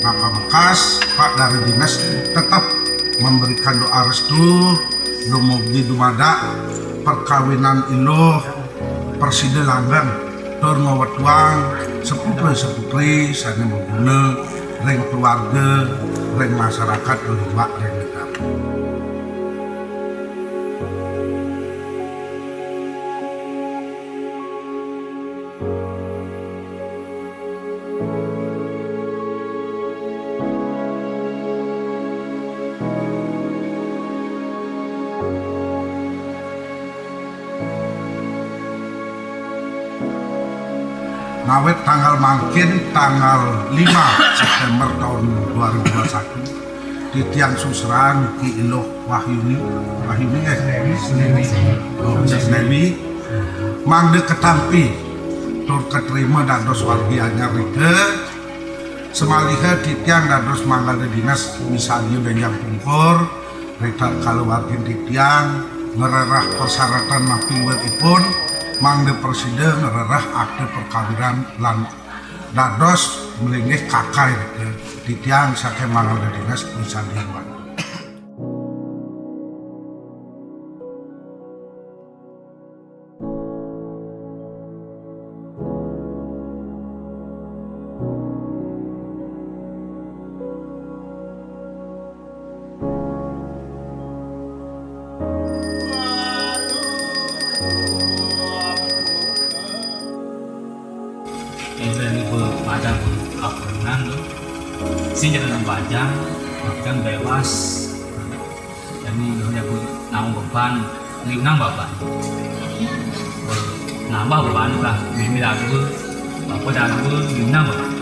Maka bekas Pak dari dinas tetap memberikan doa restu dumugi dumada perkawinan iluh persidelangan tur ngawatuang sepupri sana mengguna reng keluarga reng masyarakat lembak reng negara. Ngawet tanggal mangkin tanggal 5 September tahun 2021 di tiang susran Ki Iluh Wahyuni Snewi mangde ketampi tur keterima dados wargi anyar rike semaliha di tiang dados mangga dinas misalnya benjang pungkur retak kaluwargin di tiang ngererah persyaratan mapiwetipun mangde presiden ngererah akte perkawinan lan dados melinggih kakai di tiang saking mangga dinas misalnya. Ini pada keabungan sih jangan bajang bahkan bebas jadi hanya nambah beban ringan beban nambah beban lah mimi lagu bapak dan ringan beban